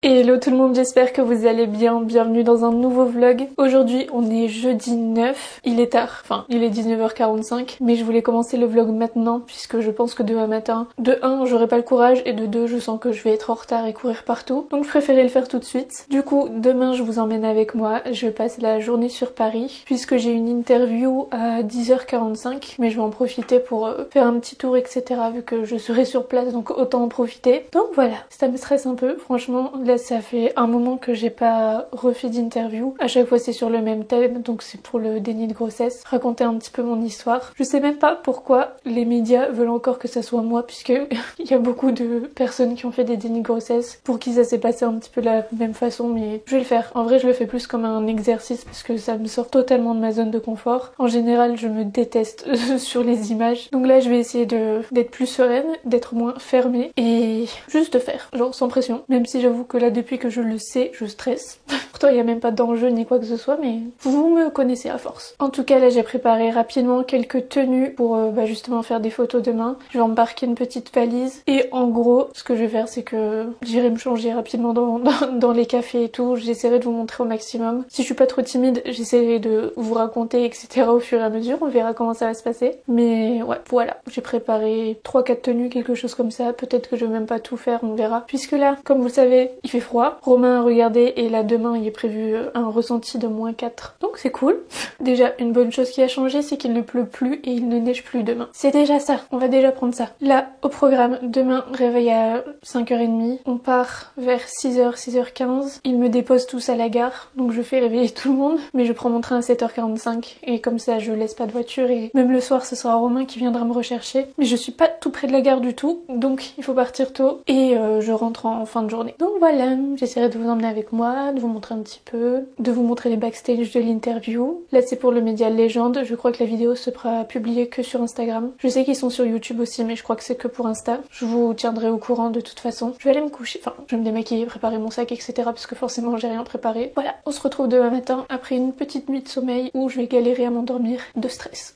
Hello tout le monde, j'espère que vous allez bien, bienvenue dans un nouveau vlog. Aujourd'hui on est jeudi 9, il est tard, enfin il est 19h45, mais je voulais commencer le vlog maintenant puisque je pense que demain matin, de 1 j'aurai pas le courage et de 2 je sens que je vais être en retard et courir partout, donc je préférais le faire tout de suite. Du coup demain je vous emmène avec moi, je passe la journée sur Paris puisque j'ai une interview à 10h45, mais je vais en profiter pour faire un petit tour etc vu que je serai sur place, donc autant en profiter. Donc voilà, ça me stresse un peu, franchement là ça fait un moment que j'ai pas refait d'interview. À chaque fois c'est sur le même thème, donc c'est pour le déni de grossesse, raconter un petit peu mon histoire. Je sais même pas pourquoi les médias veulent encore que ça soit moi, puisque il y a beaucoup de personnes qui ont fait des dénis de grossesse pour qui ça s'est passé un petit peu de la même façon, mais je vais le faire. En vrai je le fais plus comme un exercice parce que ça me sort totalement de ma zone de confort. En général je me déteste sur les images, donc là je vais essayer d'être plus sereine, d'être moins fermée et juste de faire, genre sans pression, même si j'avoue que là depuis que je le sais je stresse. Pourtant il n'y a même pas d'enjeu ni quoi que ce soit, mais vous me connaissez à force. En tout cas là j'ai préparé rapidement quelques tenues pour justement faire des photos demain. Je vais embarquer une petite valise et en gros ce que je vais faire c'est que j'irai me changer rapidement dans les cafés et tout. J'essaierai de vous montrer au maximum. Si je suis pas trop timide j'essaierai de vous raconter etc au fur et à mesure, on verra comment ça va se passer. Mais ouais voilà, j'ai préparé 3-4 tenues, quelque chose comme ça. Peut-être que je vais même pas tout faire, on verra. Puisque là comme vous le savez il fait froid. Romain a regardé et là demain il est prévu un ressenti de -4. Donc c'est cool. Déjà une bonne chose qui a changé c'est qu'il ne pleut plus et il ne neige plus demain. C'est déjà ça, on va déjà prendre ça. Là au programme, demain réveil à 5h30. On part vers 6h, 6h15. Ils me déposent tous à la gare, donc je fais réveiller tout le monde. Mais je prends mon train à 7h45 et comme ça je laisse pas de voiture et même le soir ce sera Romain qui viendra me rechercher. Mais je suis pas tout près de la gare du tout, donc il faut partir tôt et je rentre en fin de journée. Donc voilà, j'essaierai de vous emmener avec moi, de vous montrer un petit peu, de vous montrer les backstage de l'interview. Là c'est pour le média Légende, je crois que la vidéo sera publiée que sur Instagram. Je sais qu'ils sont sur YouTube aussi, mais je crois que c'est que pour Insta. Je vous tiendrai au courant de toute façon. Je vais aller me coucher, enfin je vais me démaquiller, préparer mon sac etc parce que forcément j'ai rien préparé. Voilà, on se retrouve demain matin après une petite nuit de sommeil où je vais galérer à m'endormir de stress.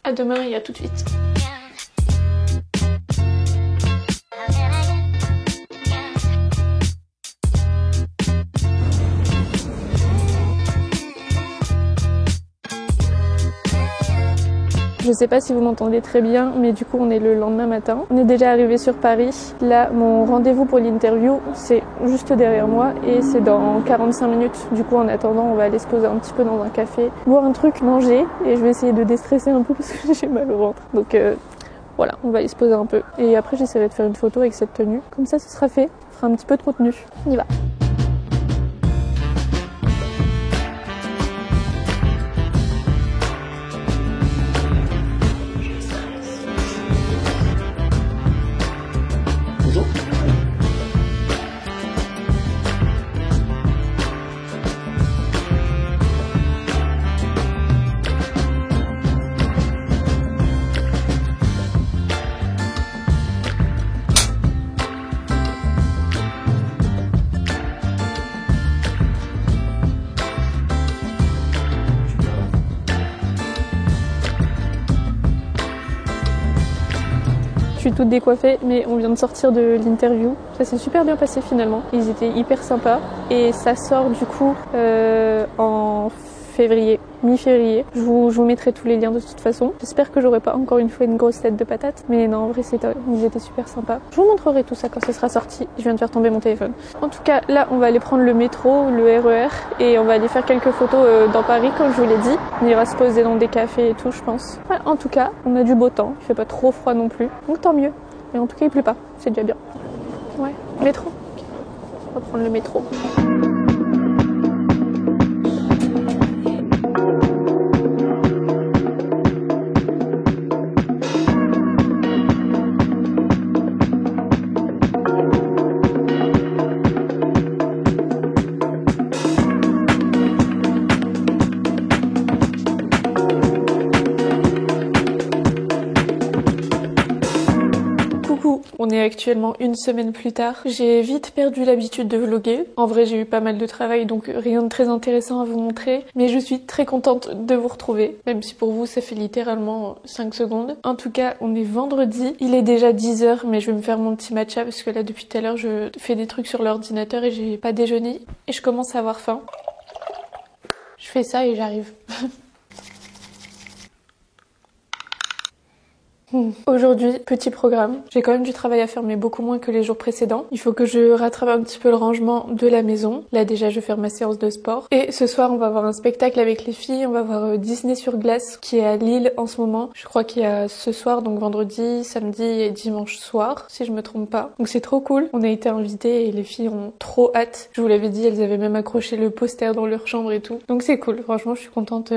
À demain et à tout de suite. Je sais pas si vous m'entendez très bien, mais du coup on est le lendemain matin. On est déjà arrivé sur Paris. Là, mon rendez-vous pour l'interview, c'est juste derrière moi et c'est dans 45 minutes. Du coup, en attendant, on va aller se poser un petit peu dans un café, boire un truc, manger et je vais essayer de déstresser un peu parce que j'ai mal au ventre. Donc voilà, on va aller se poser un peu. Et après, j'essaierai de faire une photo avec cette tenue. Comme ça, ce sera fait. On fera un petit peu de contenu. On y va. Je suis toute décoiffée, mais on vient de sortir de l'interview. Ça s'est super bien passé finalement. Ils étaient hyper sympas. Et ça sort du coup en février, mi-février. Je vous mettrai tous les liens de toute façon. J'espère que j'aurai pas encore une fois une grosse tête de patate. Mais non, en vrai, ils étaient super sympas. Je vous montrerai tout ça quand ce sera sorti. Je viens de faire tomber mon téléphone. En tout cas, là, on va aller prendre le métro, le RER. Et on va aller faire quelques photos dans Paris, comme je vous l'ai dit. On ira se poser dans des cafés et tout, je pense. Voilà, en tout cas, on a du beau temps. Il fait pas trop froid non plus. Donc tant mieux. Et en tout cas, il pleut pas. C'est déjà bien. Ouais, métro. Okay. On va prendre le métro. On On est actuellement une semaine plus tard. J'ai vite perdu l'habitude de vlogger. En vrai, j'ai eu pas mal de travail, donc rien de très intéressant à vous montrer. Mais je suis très contente de vous retrouver, même si pour vous, ça fait littéralement 5 secondes. En tout cas, on est vendredi. Il est déjà 10h, mais je vais me faire mon petit matcha parce que là, depuis tout à l'heure, je fais des trucs sur l'ordinateur et j'ai pas déjeuné. Et je commence à avoir faim. Je fais ça et j'arrive. Aujourd'hui, petit programme. J'ai quand même du travail à faire, mais beaucoup moins que les jours précédents. Il faut que je rattrape un petit peu le rangement de la maison. Là, déjà, je vais faire ma séance de sport. Et ce soir, on va voir un spectacle avec les filles. On va voir Disney sur glace, qui est à Lille en ce moment. Je crois qu'il y a ce soir, donc vendredi, samedi et dimanche soir, si je me trompe pas. Donc c'est trop cool. On a été invités et les filles ont trop hâte. Je vous l'avais dit, elles avaient même accroché le poster dans leur chambre et tout. Donc c'est cool. Franchement, je suis contente.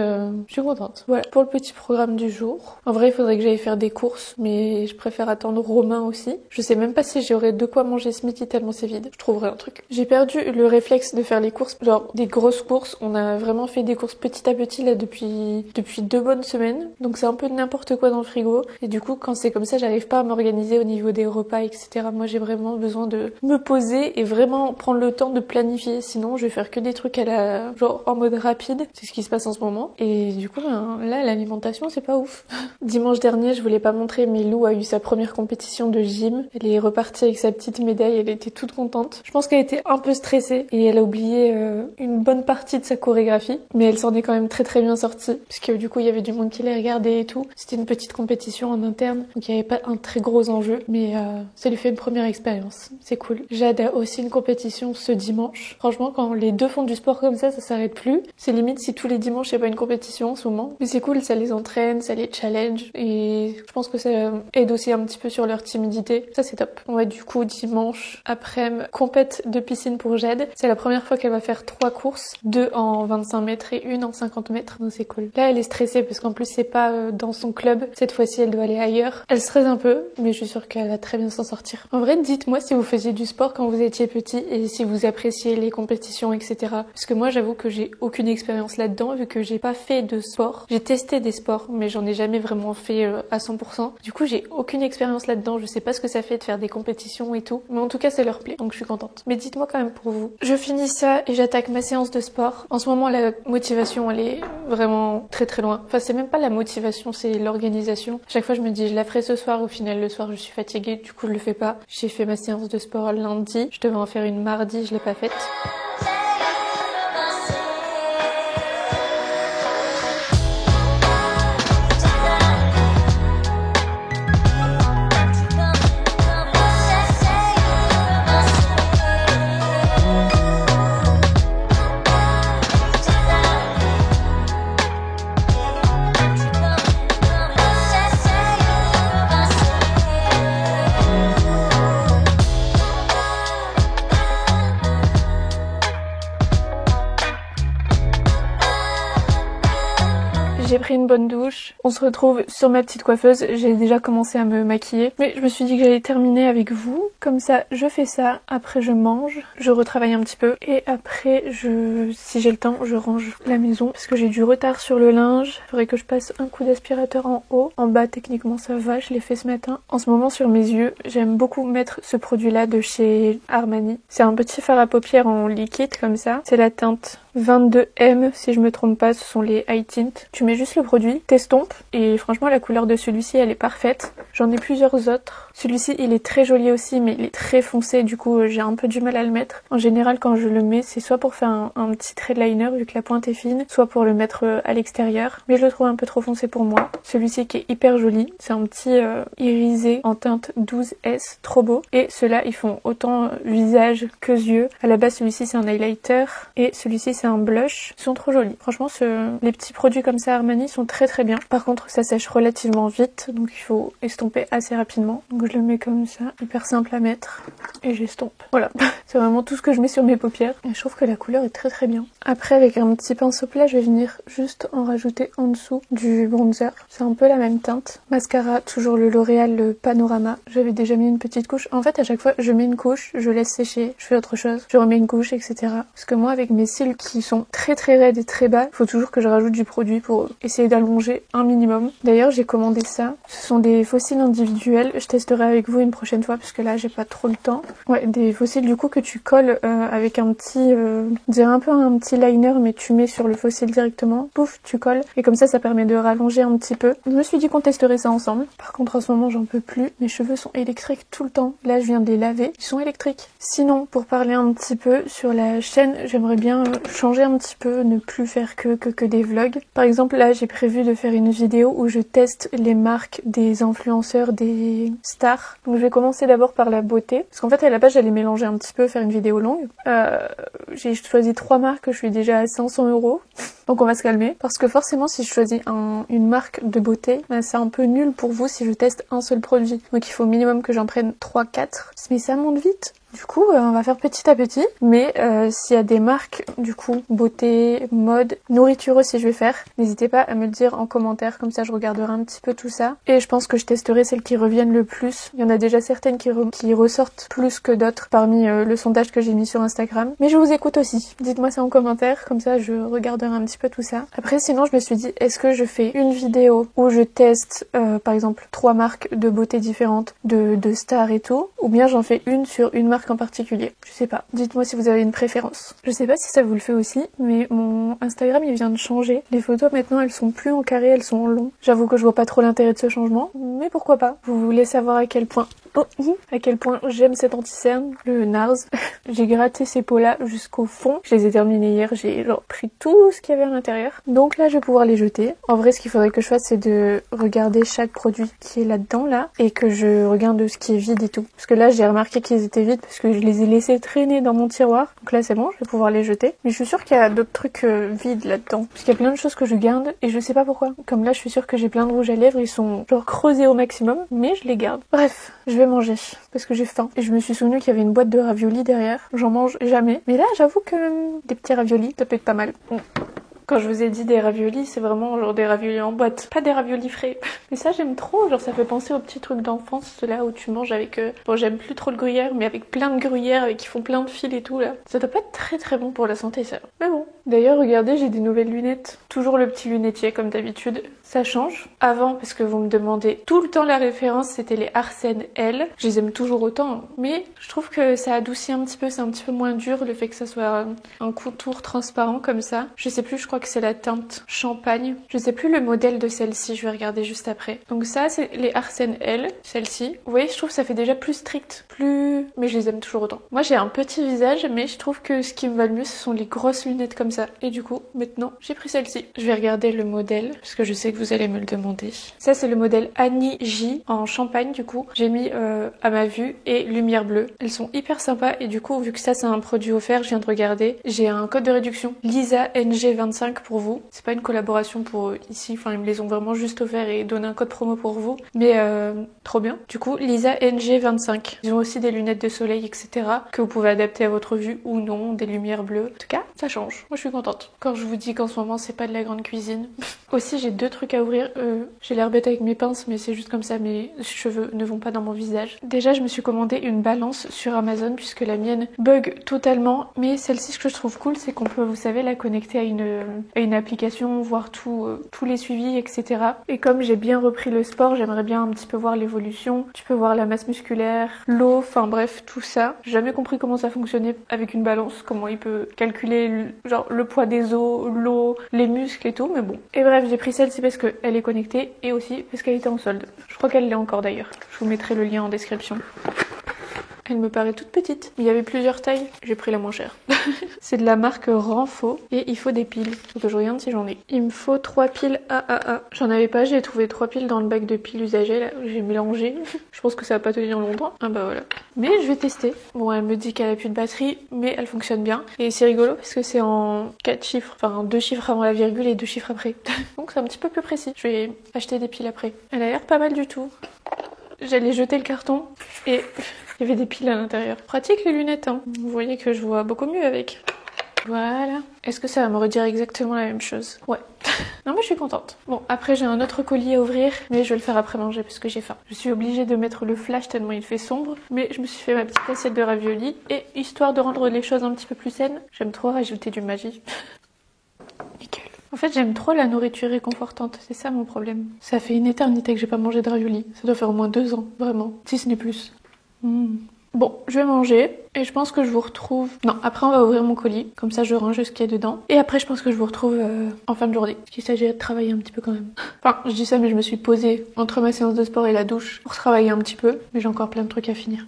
Voilà, pour le petit programme du jour. En vrai, il faudrait que j'aille faire des courses, mais je préfère attendre Romain aussi. Je sais même pas si j'aurai de quoi manger ce midi tellement c'est vide. Je trouverai un truc. J'ai perdu le réflexe de faire les courses, genre des grosses courses. On a vraiment fait des courses petit à petit là depuis 2 bonnes semaines. Donc c'est un peu n'importe quoi dans le frigo. Et du coup, quand c'est comme ça, j'arrive pas à m'organiser au niveau des repas, etc. Moi, j'ai vraiment besoin de me poser et vraiment prendre le temps de planifier. Sinon, je vais faire que des trucs genre en mode rapide. C'est ce qui se passe en ce moment. Et du coup, là, l'alimentation, c'est pas ouf. Dimanche dernier, je voulais pas montrer, mais Lou a eu sa première compétition de gym. Elle est repartie avec sa petite médaille, elle était toute contente. Je pense qu'elle était un peu stressée et elle a oublié une bonne partie de sa chorégraphie, mais elle s'en est quand même très très bien sortie, puisque du coup il y avait du monde qui les regardait et tout. C'était une petite compétition en interne, donc il n'y avait pas un très gros enjeu, mais ça lui fait une première expérience. C'est cool. Jade a aussi une compétition ce dimanche. Franchement, quand les deux font du sport comme ça s'arrête plus. C'est limite si tous les dimanches il n'y a pas une compétition en ce moment. Mais c'est cool, ça les entraîne, ça les challenge et je pense que ça aide aussi un petit peu sur leur timidité. Ça c'est top. On va du coup dimanche après-midi compète de piscine pour Jade. C'est la première fois qu'elle va faire 3 courses, 2 en 25 mètres et 1 en 50 mètres. Donc c'est cool. Là elle est stressée parce qu'en plus c'est pas dans son club. Cette fois-ci elle doit aller ailleurs. Elle stresse un peu, mais je suis sûre qu'elle va très bien s'en sortir. En vrai, dites-moi si vous faisiez du sport quand vous étiez petit et si vous appréciez les compétitions, etc. Parce que moi j'avoue que j'ai aucune expérience là-dedans vu que j'ai pas fait de sport. J'ai testé des sports, mais j'en ai jamais vraiment fait à 100%. Du coup, j'ai aucune expérience là-dedans. Je sais pas ce que ça fait de faire des compétitions et tout. Mais en tout cas, ça leur plaît. Donc, je suis contente. Mais dites-moi quand même pour vous. Je finis ça et j'attaque ma séance de sport. En ce moment, la motivation, elle est vraiment très très loin. Enfin, c'est même pas la motivation, c'est l'organisation. Chaque fois, je me dis, je la ferai ce soir. Au final, le soir, je suis fatiguée. Du coup, je le fais pas. J'ai fait ma séance de sport lundi. Je devais en faire une mardi. Je l'ai pas faite. J'ai pris une bonne douche. On se retrouve sur ma petite coiffeuse. J'ai déjà commencé à me maquiller. Mais je me suis dit que j'allais terminer avec vous. Comme ça, je fais ça. Après, je mange. Je retravaille un petit peu. Et après, si j'ai le temps, je range la maison. Parce que j'ai du retard sur le linge. Il faudrait que je passe un coup d'aspirateur en haut. En bas, techniquement, ça va. Je l'ai fait ce matin. En ce moment, sur mes yeux, j'aime beaucoup mettre ce produit-là de chez Armani. C'est un petit fard à paupières en liquide comme ça. C'est la teinte 22M si je me trompe pas, ce sont les high tint. Tu mets juste le produit, t'estompes et franchement la couleur de celui-ci elle est parfaite. J'en ai plusieurs autres. Celui-ci il est très joli aussi mais il est très foncé du coup j'ai un peu du mal à le mettre. En général quand je le mets c'est soit pour faire un petit trait de liner vu que la pointe est fine, soit pour le mettre à l'extérieur. Mais je le trouve un peu trop foncé pour moi. Celui-ci qui est hyper joli, c'est un petit irisé en teinte 12S, trop beau. Et ceux-là ils font autant visage que yeux. À la base celui-ci c'est un highlighter et celui-ci c'est un blush. Ils sont trop jolis. Franchement, les petits produits comme ça Armani sont très très bien. Par contre, ça sèche relativement vite, donc il faut estomper assez rapidement. Donc je le mets comme ça, hyper simple à mettre, et j'estompe. Voilà, c'est vraiment tout ce que je mets sur mes paupières. Et je trouve que la couleur est très très bien. Après, avec un petit pinceau plat, je vais venir juste en rajouter en dessous du bronzer. C'est un peu la même teinte. Mascara, toujours le L'Oréal, le Panorama. J'avais déjà mis une petite couche. En fait, à chaque fois, je mets une couche, je laisse sécher, je fais autre chose, je remets une couche, etc. Parce que moi, avec mes cils qui sont très très raides et très bas, il faut toujours que je rajoute du produit pour essayer d'allonger un minimum. D'ailleurs, j'ai commandé ça. Ce sont des faux cils individuels. Je teste testerai avec vous une prochaine fois parce que là j'ai pas trop le temps. Ouais, des fossiles du coup que tu colles avec un petit, on dirait un peu un petit liner mais tu mets sur le fossile directement, pouf, tu colles et comme ça permet de rallonger un petit peu. Je me suis dit qu'on testerait ça ensemble. Par contre en ce moment j'en peux plus, mes cheveux sont électriques tout le temps. Là je viens de les laver, ils sont électriques. Sinon pour parler un petit peu sur la chaîne, j'aimerais bien changer un petit peu, ne plus faire que des vlogs. Par exemple là j'ai prévu de faire une vidéo où je teste les marques des influenceurs, des stars. Donc je vais commencer d'abord par la beauté, parce qu'en fait à la base j'allais mélanger un petit peu, faire une vidéo longue. J'ai choisi 3 marques, je suis déjà à 500 €. Donc on va se calmer, parce que forcément si je choisis une marque de beauté, ben, c'est un peu nul pour vous si je teste un seul produit. Donc il faut au minimum que j'en prenne 3-4. Mais ça monte vite. Du coup, on va faire petit à petit, mais s'il y a des marques, du coup, beauté, mode, nourriture aussi je vais faire, n'hésitez pas à me le dire en commentaire, comme ça je regarderai un petit peu tout ça. Et je pense que je testerai celles qui reviennent le plus. Il y en a déjà certaines qui ressortent plus que d'autres parmi le sondage que j'ai mis sur Instagram. Mais je vous écoute aussi. Dites-moi ça en commentaire, comme ça je regarderai un petit peu tout ça. Après, sinon je me suis dit, est-ce que je fais une vidéo où je teste, par exemple, 3 marques de beauté différentes, de stars et tout, ou bien j'en fais une sur une marque en particulier. Je sais pas. Dites-moi si vous avez une préférence. Je sais pas si ça vous le fait aussi, mais mon Instagram il vient de changer. Les photos maintenant elles sont plus en carré, elles sont en long. J'avoue que je vois pas trop l'intérêt de ce changement, mais pourquoi pas. Vous voulez savoir à quel point j'aime cet anti-cerne, le NARS. J'ai gratté ces pots-là jusqu'au fond. Je les ai terminés hier, j'ai genre pris tout ce qu'il y avait à l'intérieur. Donc là, je vais pouvoir les jeter. En vrai, ce qu'il faudrait que je fasse, c'est de regarder chaque produit qui est là-dedans, là, et que je regarde ce qui est vide et tout. Parce que là, j'ai remarqué qu'ils étaient vides parce que je les ai laissés traîner dans mon tiroir. Donc là, c'est bon, je vais pouvoir les jeter. Mais je suis sûre qu'il y a d'autres trucs vides là-dedans. Parce qu'il y a plein de choses que je garde et je sais pas pourquoi. Comme là, je suis sûre que j'ai plein de rouges à lèvres, ils sont genre creusés au maximum, mais je les garde. Bref, je vais manger parce que j'ai faim. Et je me suis souvenu qu'il y avait une boîte de raviolis derrière. J'en mange jamais. Mais là, j'avoue que des petits raviolis, ça peut être pas mal. Quand je vous ai dit des raviolis, c'est vraiment genre des raviolis en boîte, pas des raviolis frais. Mais ça j'aime trop, genre ça fait penser aux petits trucs d'enfance, là où tu manges avec... Bon, j'aime plus trop le gruyère, mais avec plein de gruyère, avec qui font plein de fils et tout là. Ça doit pas être très très bon pour la santé ça. Mais bon. D'ailleurs, regardez, j'ai des nouvelles lunettes. Toujours le petit lunetier comme d'habitude. Ça change. Avant, parce que vous me demandez tout le temps la référence, c'était les Arsène L. Je les aime toujours autant, mais je trouve que ça adoucit un petit peu, c'est un petit peu moins dur le fait que ça soit un contour transparent comme ça. Je sais plus, je crois que c'est la teinte champagne. Je sais plus le modèle de celle-ci, je vais regarder juste après. Donc ça, c'est les Arsène L, celle-ci. Vous voyez, je trouve que ça fait déjà plus strict, plus... Mais je les aime toujours autant. Moi, j'ai un petit visage, mais je trouve que ce qui me va le mieux, ce sont les grosses lunettes comme ça. Et du coup, maintenant, j'ai pris celle-ci. Je vais regarder le modèle, parce que je sais que vous allez me le demander. Ça, c'est le modèle Annie J en champagne, du coup. J'ai mis à ma vue et lumière bleue. Elles sont hyper sympas, et du coup, vu que ça, c'est un produit offert, je viens de regarder. J'ai un code de réduction, Lisa NG25 pour vous. C'est pas une collaboration pour ici, enfin, ils me les ont vraiment juste offert et donné un code promo pour vous. Mais trop bien. Du coup, Lisa NG25. Ils ont aussi des lunettes de soleil, etc. que vous pouvez adapter à votre vue ou non, des lumières bleues. En tout cas, ça change. Moi, je suis contente. Quand je vous dis qu'en ce moment, c'est pas de la grande cuisine. Aussi, j'ai 2 trucs à ouvrir. J'ai l'air bête avec mes pinces, mais c'est juste comme ça, mes cheveux ne vont pas dans mon visage. Déjà, je me suis commandé une balance sur Amazon puisque la mienne bug totalement. Mais celle-ci, ce que je trouve cool, c'est qu'on peut, vous savez, la connecter à une application, voir tous les suivis, etc. Et comme j'ai bien repris le sport, j'aimerais bien un petit peu voir l'évolution. Tu peux voir la masse musculaire, l'eau, enfin bref, tout ça. J'ai jamais compris comment ça fonctionnait avec une balance, comment il peut calculer genre le poids des os, l'eau, les muscles et tout, mais bon. Et bref, j'ai pris celle-ci parce qu'elle est connectée et aussi parce qu'elle était en solde. Je crois qu'elle l'est encore d'ailleurs. Je vous mettrai le lien en description. Elle me paraît toute petite. Il y avait plusieurs tailles. J'ai pris la moins chère. C'est de la marque Renfo et il faut des piles. Faut que je regarde si j'en ai. Il me faut 3 piles AAA. J'en avais pas, j'ai trouvé 3 piles dans le bac de piles usagées là. J'ai mélangé. Je pense que ça va pas tenir longtemps. Ah bah voilà. Mais je vais tester. Bon, elle me dit qu'elle a plus de batterie, mais elle fonctionne bien. Et c'est rigolo parce que c'est en 4 chiffres. Enfin, 2 chiffres avant la virgule et 2 chiffres après. Donc c'est un petit peu plus précis. Je vais acheter des piles après. Elle a l'air pas mal du tout. J'allais jeter le carton et il y avait des piles à l'intérieur. Pratique les lunettes, hein. Vous voyez que je vois beaucoup mieux avec. Voilà. Est-ce que ça va me redire exactement la même chose? Ouais. Non mais je suis contente. Bon, après j'ai un autre colis à ouvrir, mais je vais le faire après manger parce que j'ai faim. Je suis obligée de mettre le flash tellement il fait sombre, mais je me suis fait ma petite assiette de raviolis et histoire de rendre les choses un petit peu plus saines, j'aime trop rajouter du magie. Nickel. En fait, j'aime trop la nourriture réconfortante, c'est ça mon problème. Ça fait une éternité que j'ai pas mangé de raviolis. Ça doit faire au moins 2 ans, vraiment. Si ce n'est plus. Bon, je vais manger et je pense que je vous retrouve... Non, après on va ouvrir mon colis, comme ça je range ce qu'il y a dedans. Et après je pense que je vous retrouve en fin de journée, parce qu'il s'agirait de travailler un petit peu quand même. Enfin, je dis ça mais je me suis posée entre ma séance de sport et la douche pour travailler un petit peu, mais j'ai encore plein de trucs à finir.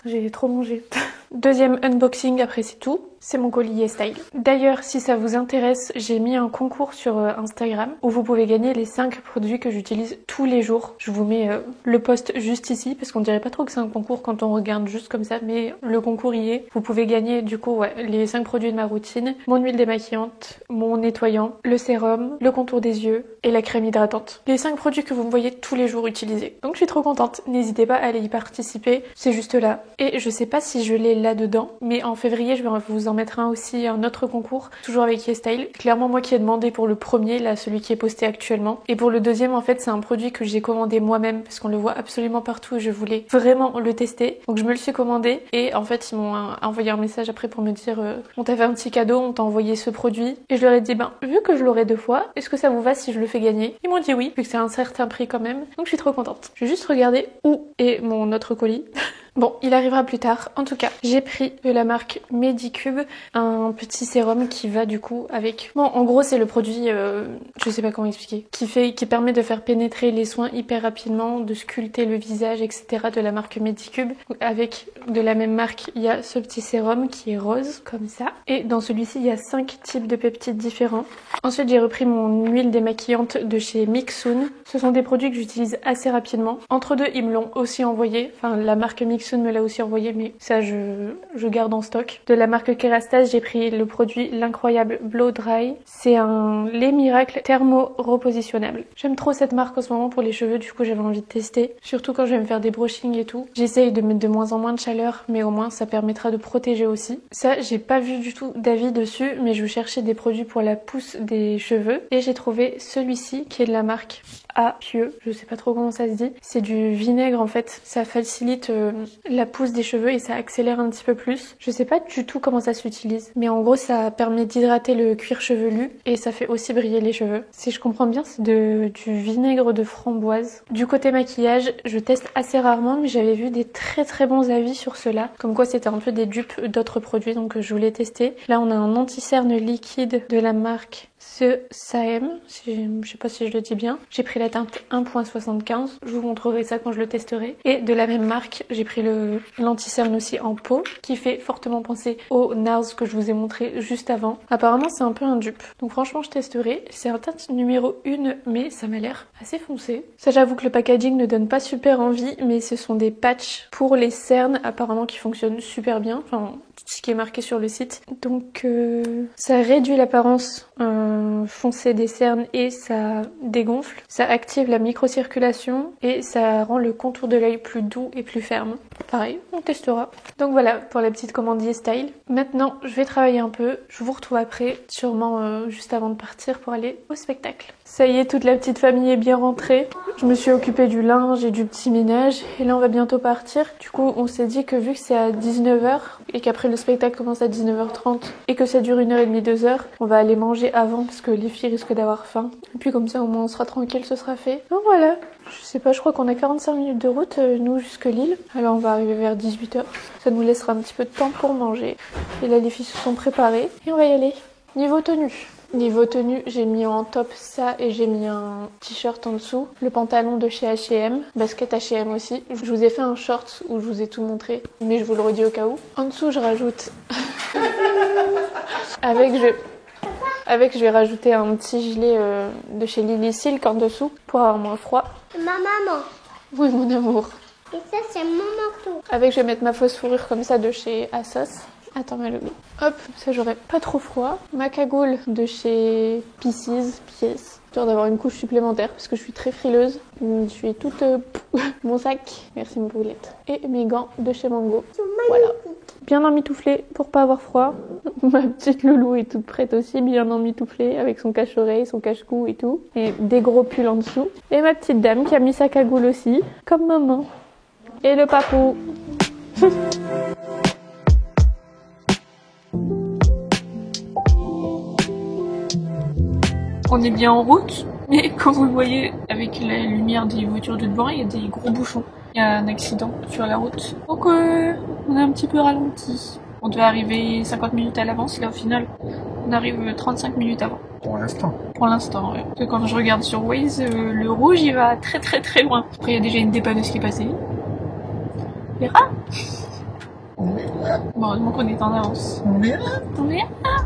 J'ai trop mangé. Deuxième unboxing, après c'est tout. C'est mon colis YesStyle. D'ailleurs, si ça vous intéresse, j'ai mis un concours sur Instagram où vous pouvez gagner les 5 produits que j'utilise tous les jours. Je vous mets le post juste ici parce qu'on dirait pas trop que c'est un concours quand on regarde juste comme ça, mais le concours y est. Vous pouvez gagner du coup les 5 produits de ma routine, mon huile démaquillante, mon nettoyant, le sérum, le contour des yeux et la crème hydratante. Les 5 produits que vous me voyez tous les jours utiliser. Donc je suis trop contente. N'hésitez pas à aller y participer. C'est juste là. Et je sais pas si je l'ai là-dedans, mais en février, je vais vous en mettre aussi un autre concours, toujours avec YesStyle. Clairement, moi qui ai demandé pour le premier, là, celui qui est posté actuellement. Et pour le deuxième, en fait, c'est un produit que j'ai commandé moi-même, parce qu'on le voit absolument partout et je voulais vraiment le tester. Donc je me le suis commandé, et en fait, ils m'ont envoyé un message après pour me dire on t'a fait un petit cadeau, on t'a envoyé ce produit. Et je leur ai dit, vu que je l'aurai 2 fois, est-ce que ça vous va si je le fais gagner? Ils m'ont dit oui, vu que c'est un certain prix quand même. Donc je suis trop contente. Je vais juste regarder où est mon autre colis. Bon, il arrivera plus tard. En tout cas, j'ai pris de la marque Medicube un petit sérum qui va du coup avec... Bon, en gros, c'est le produit, je sais pas comment expliquer, qui permet de faire pénétrer les soins hyper rapidement, de sculpter le visage, etc. de la marque Medicube. Avec de la même marque, il y a ce petit sérum qui est rose, comme ça. Et dans celui-ci, il y a 5 types de peptides différents. Ensuite, j'ai repris mon huile démaquillante de chez Mixun. Ce sont des produits que j'utilise assez rapidement. Entre deux, ils me l'ont aussi envoyé. Enfin, la marque Mixun me l'a aussi envoyé, mais ça je garde en stock. De la marque Kerastase, j'ai pris le produit l'incroyable Blow Dry. C'est un lait miracle thermo repositionnable. J'aime trop cette marque en ce moment pour les cheveux, du coup j'avais envie de tester. Surtout quand je vais me faire des brushings et tout. J'essaye de mettre de moins en moins de chaleur, mais au moins ça permettra de protéger aussi. Ça, j'ai pas vu du tout d'avis dessus, mais je cherchais des produits pour la pousse des cheveux. Et j'ai trouvé celui-ci qui est de la marque Pieux, je sais pas trop comment ça se dit. C'est du vinaigre en fait, ça facilite la pousse des cheveux et ça accélère un petit peu plus. Je sais pas du tout comment ça s'utilise, mais en gros ça permet d'hydrater le cuir chevelu et ça fait aussi briller les cheveux. Si je comprends bien, c'est du vinaigre de framboise. Du côté maquillage, je teste assez rarement, mais j'avais vu des très bons avis sur cela, comme quoi c'était un peu des dupes d'autres produits, donc je voulais tester. Là on a un anti-cerne liquide de la marque Saem, je sais pas si je le dis bien. J'ai pris la teinte 1.75, je vous montrerai ça quand je le testerai. Et de la même marque, j'ai pris l'anti-cerne aussi en peau, qui fait fortement penser au NARS que je vous ai montré juste avant. Apparemment c'est un peu un dupe, donc franchement je testerai. C'est un teinte numéro 1, mais ça m'a l'air assez foncé. Ça, j'avoue que le packaging ne donne pas super envie, mais ce sont des patchs pour les cernes apparemment qui fonctionnent super bien. Enfin, ce qui est marqué sur le site. Donc ça réduit l'apparence foncée des cernes et ça dégonfle. Ça active la microcirculation et ça rend le contour de l'œil plus doux et plus ferme. Pareil, on testera. Donc voilà pour la petite commande YesStyle. Maintenant, je vais travailler un peu. Je vous retrouve après, sûrement juste avant de partir pour aller au spectacle. Ça y est, toute la petite famille est bien rentrée. Je me suis occupée du linge et du petit ménage et là on va bientôt partir. Du coup, on s'est dit que vu que c'est à 19h et qu'après le spectacle commence à 19h30 et que ça dure 1h30, 2h, on va aller manger avant parce que les filles risquent d'avoir faim. Et puis comme ça au moins on sera tranquille, ce sera fait. Donc voilà, je sais pas, je crois qu'on a 45 minutes de route, nous jusque Lille. Alors on va arriver vers 18h. Ça nous laissera un petit peu de temps pour manger. Et là les filles se sont préparées et on va y aller. Niveau tenue, j'ai mis en top ça et j'ai mis un t-shirt en dessous, le pantalon de chez H&M, basket H&M aussi. Je vous ai fait un short où je vous ai tout montré, mais je vous le redis au cas où. En dessous, je rajoute... je vais rajouter un petit gilet de chez Lily Silk en dessous pour avoir moins froid. Ma maman. Oui, mon amour. Et ça, c'est mon manteau. Je vais mettre ma fausse fourrure comme ça de chez Asos. Attends, ma loulou. Hop, ça j'aurai pas trop froid. Ma cagoule de chez Pièce. Histoire d'avoir une couche supplémentaire parce que je suis très frileuse. Je suis toute... Mon sac. Merci, ma poulette. Et mes gants de chez Mango. Voilà. Bien emmitouflée pour pas avoir froid. Ma petite loulou est toute prête aussi, bien emmitouflée avec son cache-oreille, son cache-cou et tout. Et des gros pulls en dessous. Et ma petite dame qui a mis sa cagoule aussi, comme maman. Et le papou. On est bien en route, mais comme vous le voyez, avec la lumière des voitures de devant, il y a des gros bouchons. Il y a un accident sur la route. Donc on a un petit peu ralenti. On devait arriver 50 minutes à l'avance, là au final, on arrive 35 minutes avant. Pour l'instant. Pour l'instant, ouais. Parce que quand je regarde sur Waze, le rouge il va très très très loin. Après il y a déjà une dépanneuse qui est passée. Les rats. Bon, heureusement qu'on est en avance. On est là. On est là.